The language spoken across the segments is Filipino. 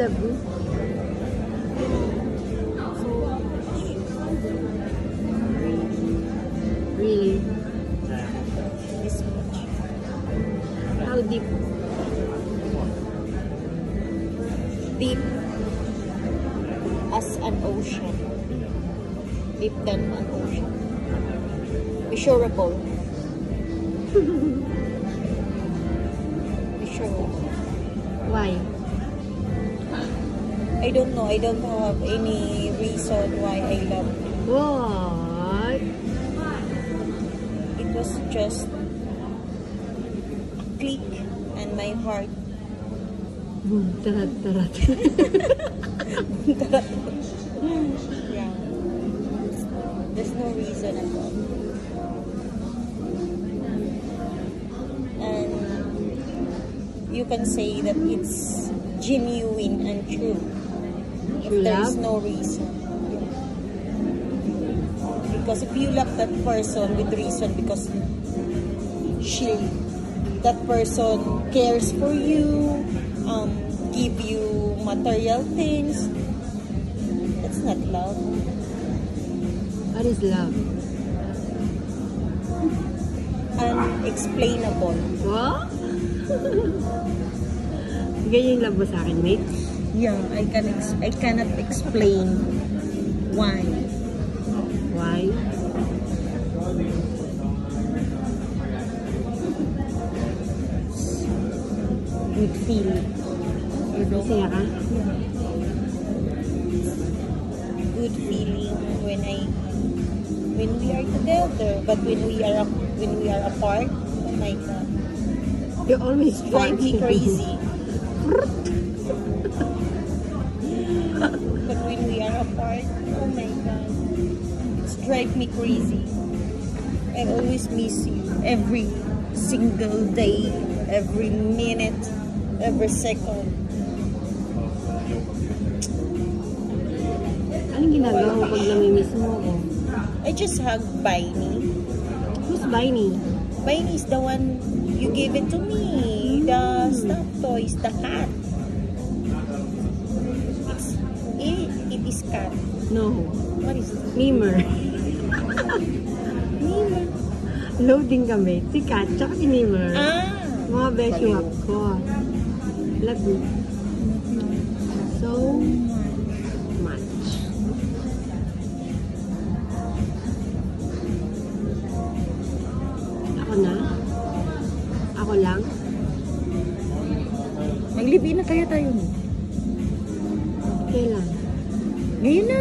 love you. Really? This much. How deep? Deep as an ocean. Deep than an ocean. Measurable. Measurable. Why? I don't know. I don't have any reason why I love you. What? It was just a click and my heart. Boom, tarat, tarat. Yeah. There's no reason at all. And you can say that it's genuine and true. True If there is love? no reason. Because if you love that person with reason, because that person cares for you, give you material things, that's not love. What is love? Unexplainable. What? Ganyan yung love mo sa akin, mate? Yeah, I cannot explain why. Why? Good feeling. You know? Masaya ka? Good feeling when we are together, but when we are apart, oh my god, You always drive me crazy. But when we are apart, oh my god, it's drive me crazy. I always miss you every single day, every minute, every second. Anong ginagawa mo pag namimiss mo ako? I just hug Baini. Who's Baini? Baini is the one you gave it to me. The stuffed toys, the cat. It is cat. No. What is it? Mimer. Mimer. Loading kami. Si Kat, tsaka si Mimer. Ah! Mga beshuwak ko. Love you. So much. Ako na? Ako lang? Maglibin na kaya tayo mo. Kailan? Ngayon na.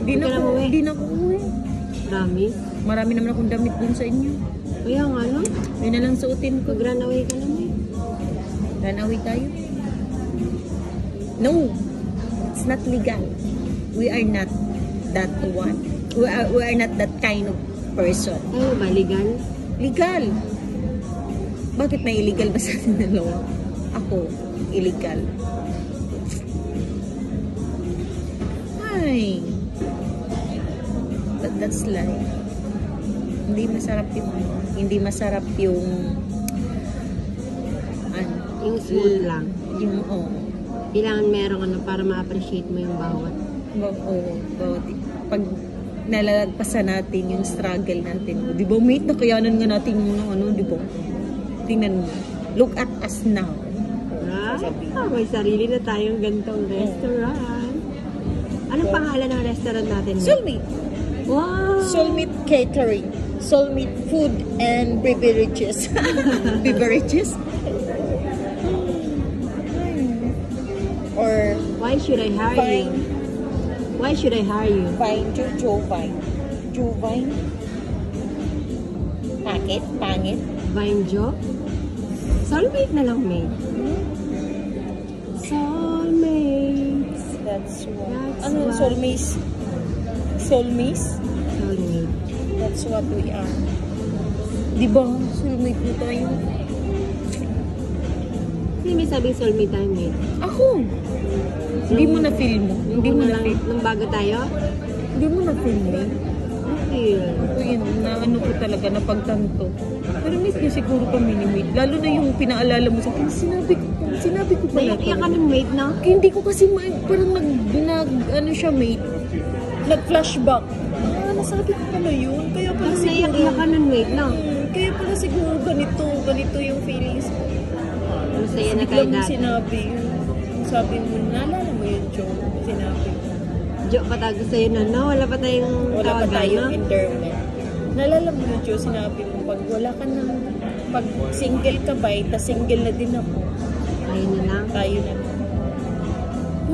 Hindi ka na umuwi? Hindi na ako uwi. Promise? Marami naman akong damit dun sa inyo. Kaya nga no? Yun na lang suotin ko. Pag-run away ka naman. Run away tayo. No. It's not legal. We are not that one. We are not that kind of person. Tayo ba? Legal? Legal. Bakit may illegal ba sa atin dalawa? Ako, illegal. Ay. But that's life. Hindi masarap yung ano, Yung smooth lang. yung Kailangan merong ano para ma-appreciate mo yung bawat. Pag nalalagpasan natin yung struggle natin, di ba, mate, nakayanan nga natin yung ano, di ba? Tingnan mo. Look at us now. May sarili na tayong gantong restaurant. Anong pangalan ng restaurant natin? Soulmate. Wow! Soulmate Catering. Soulmate Food and Beverages. Beverages? Or Why should I hire you? Vine. Why should I hire you? Vine. Jovine. Jovine. Pangit. Vine Joe? Soulmate na lang, mate. Soulmates. That's what. That's Ano, what- soulmates? Soulmates? Soulmate. That's what we are. Di ba? Soulmate mo tayo. Hindi may sabing soulmate tayo, mate. Ako. Hindi mo na-feel mo. Hindi mo na-feel. Nung bago tayo? Hindi mo na-feel mo. Feel. Ito yun, na ano ko talaga, napagtanto. Pero miss niya siguro kami ni Wade. Lalo na yung pinaalala mo sa akin, sinabi ko pa. Sinabi ko pala Naiyak ka ng mate na? Hindi ko kasi parang ano siya mate. Nag-flashback. Nasabi ko pala yun. Kaya pala Tapos siguro. naiyak ka ng mate na? Kaya pala siguro ganito yung feelings ko. Masaya na kayo Biglang mo dati. sinabi yun. Sabi mo, naalala mo yun, Joe? Sinabi ko. Joke patago sa'yo na, no? Wala pa tayong Wala pa tawagan, tayong no? endearment. Naalala mo yun, Joe? Sinabi mo, pag wala ka na, pag single ka ba, tas single na din ako. Ayun na lang. Tayo na.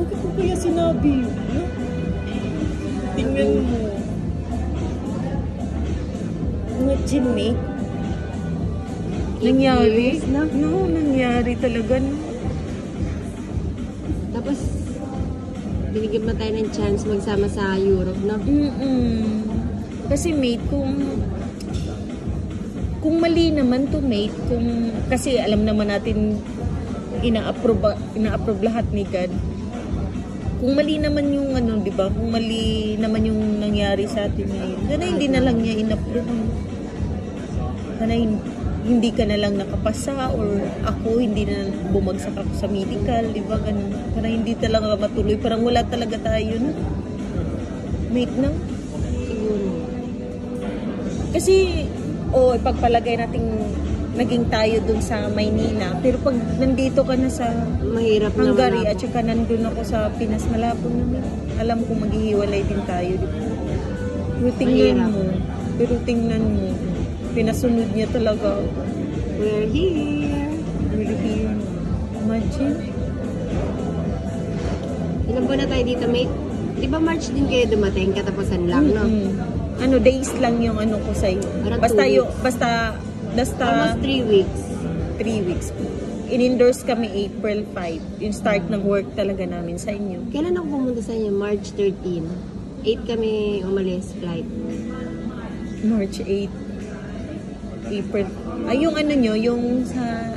Bakit ko kaya sinabi yun? No? Tingnan mo. Imagine me. Nangyari? Years na? No, nangyari talaga. No? Tapos, binigyan mo tayo ng chance magsama sa Europe, no? Kasi mate, kung mali naman to mate, kasi alam naman natin ina-approve lahat ni God. Kung mali naman yung ano, 'di ba? Kung mali naman yung nangyari sa atin ngayon, sana hindi na lang niya in-approve. Sana hindi ka na lang nakapasa or ako hindi na bumagsak ako sa medical, 'di ba? Ganun. Para hindi talaga matuloy, parang wala talaga tayo na. Mate na. Siguro. Kasi ipagpalagay nating naging tayo dun sa Maynila. Pero pag nandito ka na sa Mahirap na Hungary wala. at saka nandun ako sa Pinas, malabo naman. Alam ko maghihiwalay din tayo. Pero tingnan mo. Pinasunod niya talaga. We're here. We're here. Imagine. Ilan ba na tayo dito, mate? Di ba March din kayo dumating? Katapusan lang, no? Ano, days lang yung ano ko sa'yo. Parang Basta 2 yung, weeks. basta Almost 3 weeks. 3 weeks. In-endorse kami April 5. Yung start ng work talaga namin sa inyo. Kailan ako pumunta sa inyo? March 13. 8 kami umalis, flight. March 8. April. Ay, yung ano nyo, yung sa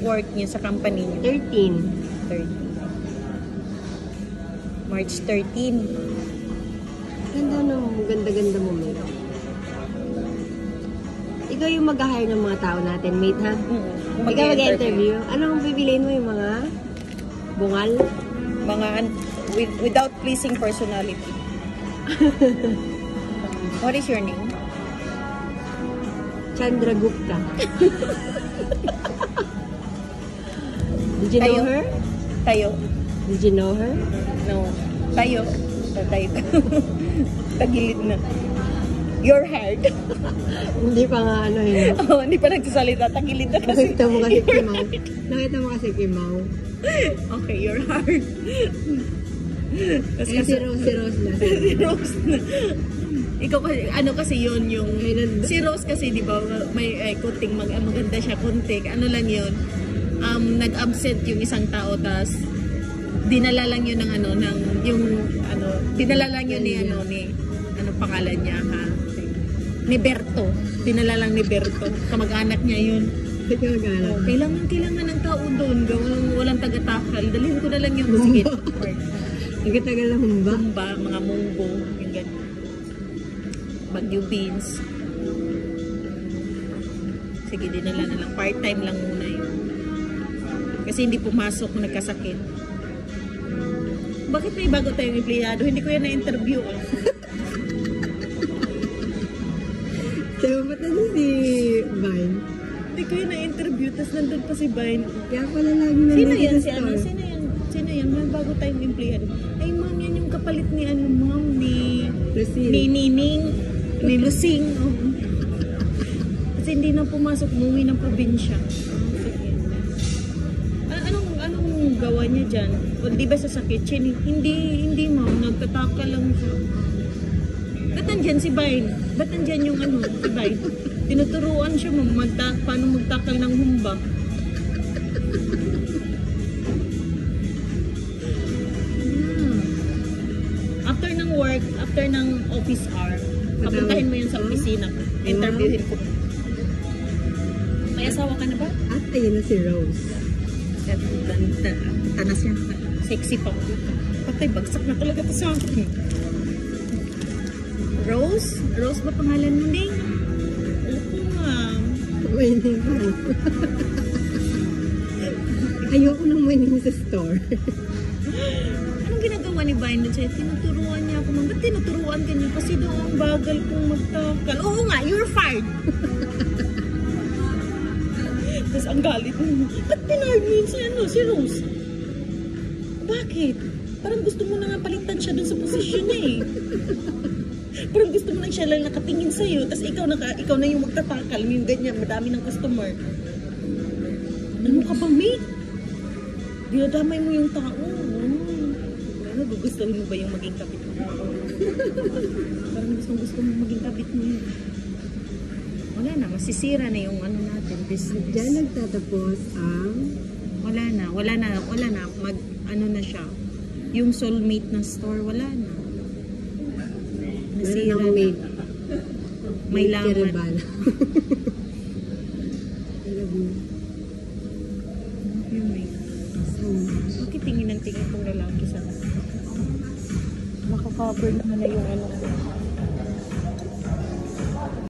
work nyo, sa company nyo. 13. 13. March 13. Ganda no, ganda-ganda mo, mate. Ikaw yung mag-hire ng mga tao natin, mate, ha? Ikaw mag-interview. Anong pipiliin mo, yung mga bungal? Without pleasing personality. What is your name? Chandra Gupta. Did you know her? Tayo. Did you know her? No. Tayo. Tayo. Tagilid na. Your heart. Hindi pa nga ano yun. Hindi pa nagsasalita. Tagilid na kasi. Nakita mo kasi Kimaw. Nakita mo kasi Kimaw. Okay, your heart. Eh, si Rose na. Si Rose na. Ikaw kasi, ano kasi yun yung... Si Rose kasi, di ba, may kunting maganda siya, kunting. Ano lang yun, nag-absent yung isang tao, tas dinala lang yun ng ano, dinala lang yun ni ano pangalan niya, ha? Ni Berto. Dinala lang ni Berto. Kamag-anak niya yun. Kailangan ng tao doon. Walang taga-takal. Dalhin ko na lang yung sige. Nagkatagal na humba. Mga munggo, yung ganyan. Bagyo beans. Sige, dinala na lang. Part-time lang muna yun. Kasi hindi pumasok kung nagkasakit. Bakit may bago tayong empleyado? Hindi ko yan na-interview. Sabi ba't na si Vine? Hindi ko yan na-interview. Tapos nandun pa si Vine. Kaya pala lagi na Sino yan? Sino yan? May bago tayong empleyado. Ay, ma'am, yan yung kapalit ni ma'am, ni Nining, ni Lusing. Oh. Kasi hindi na pumasok, umuwi ng probinsya. Sige. Anong gawa niya dyan? O di ba sa kitchen? Hindi ma'am, nagtataka lang siya. Ba't nandyan si Vine? Ba't nandyan yung si Vine? Tinuturuan siya ma'am, paano magtakal ng humba. After ng work, after ng office hour, papuntahin mo yun sa opisina. Interviewin ko. May asawa ka na ba? At ayun na si Rose. Tanas yan. Sexy pa ko. Patay, bagsak na talaga ito sa akin. Rose? Rose ba pangalan mo, Ning? Alam ko, ma'am. Waiting ko. Ayoko nang manin sa store. Anong ginagawa ni Vine sa'yo? Tinuturuan niya ako. Ba't tinuturuan ka niya? Kasi doon ang bagal kong magtakal. Oo nga, you're fired. Tapos ang galit mo. Ba't pinard mo yun si Rose? Bakit? Parang gusto mo na nga palitan siya dun sa posisyon niya eh. Parang gusto mo na siya lang nakatingin sa'yo. Tapos ikaw na yung magtatakal. Yung ganyan, madami ng customer. Ano ka ba, mate? Dinadamay mo yung tao. Ano, gugustuhin mo ba yung maging kapit mo? Parang gusto mo maging kapit mo yun. Wala na, masisira na yung ano natin, business. Diyan nagtatapos ang... Wala na, ano na siya. Yung soulmate ng store, wala na. Meron akong made. May laman. Kiribala. Yung mate. Bakit tingin ng tingin kong lalaki sa akin? Naka-cover naman na yung ano.